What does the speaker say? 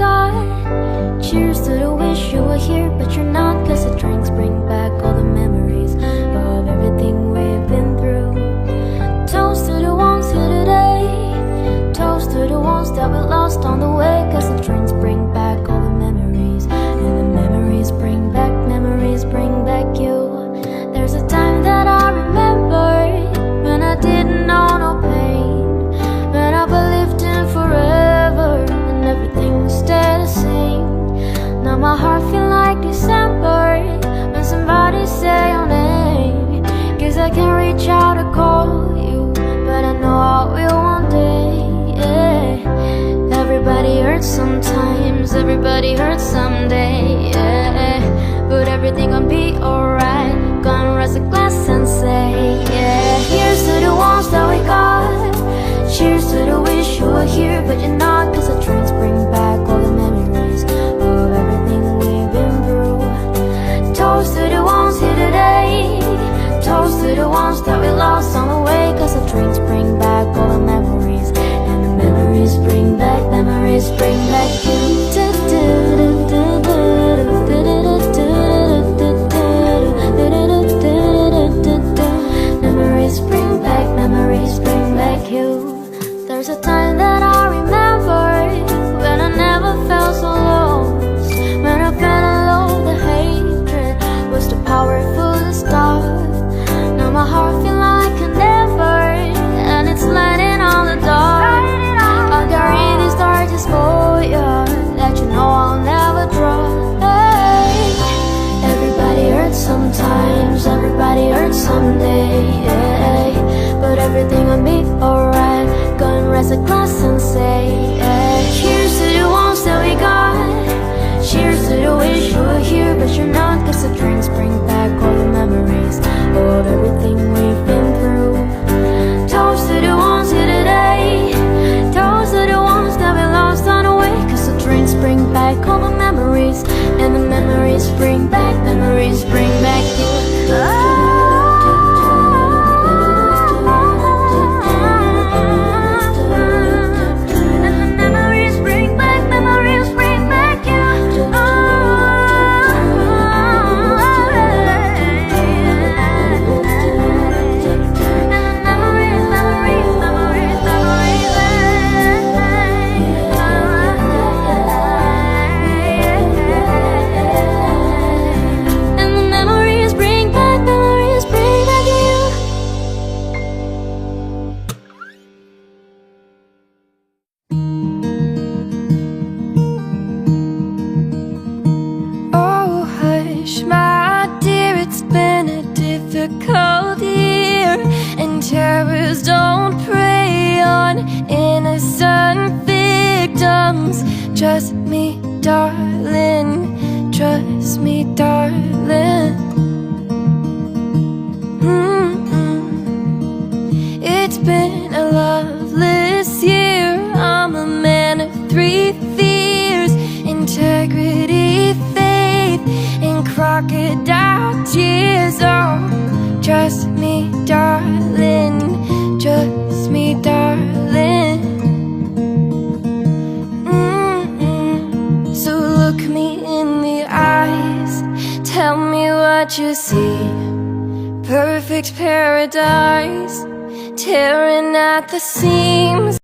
got. Cheers to the wish you were here, but you're not. Cause the drinks bring back all the memories of everything we've been through. Toast to the ones here today. Toast to the ones that we lost on the way. Cause the drinks bring back all the memories, and the memories bring back you. There's a time that I remember when I didn't know no pain, when I believed in forever and everything would stay the same. Now my heart feel like December when somebody say your name. Cause I can't reach out to call you, but I know I will one day, yeah. Everybody hurts sometimes, everybody hurts someday, yeah. But everything gon' be alright. Gonna raise a glass and say, yeah. Here's to the ones that we got. Cheers to the wish you were here, but you're not. Cause the drinks bring back all the memories of everything we've been through. Toast to the ones here today. Toast to the ones that we lost on the way. Cause the drinks bring back all the memories, and the memories bring back you. Memories bring back you. There's a time that I remember when I never felt so lost. When I felt alone, the hatred was too powerful to stop. Now my heart feel like a never, and it's lighting on the dark. I carry these darkest for you, that you know I'll never drop. Hey. Everybody hurts sometimes, everybody hurts someday, yeah. But everything will be alright. Gonna raise a glass and say, yeah. Cheers to the ones that we got. Cheers to the wish you were here, but you're not. Cause the drinks bring back all the memories of everything we've been through. Toast to the ones here today. Toast to the ones that we lost on the way. Cause the drinks bring back all the memories, and the memories bring back you. Difficult year, and terrors don't prey on innocent victims. Trust me, darling. Trust me, darling. It's been a loveless year. I'm a man of three fears: integrity, faith, and crocodile tears. Oh, trust me, darling. Trust me, darling. So look me in the eyes. Tell me what you see. Perfect paradise, tearing at the seams.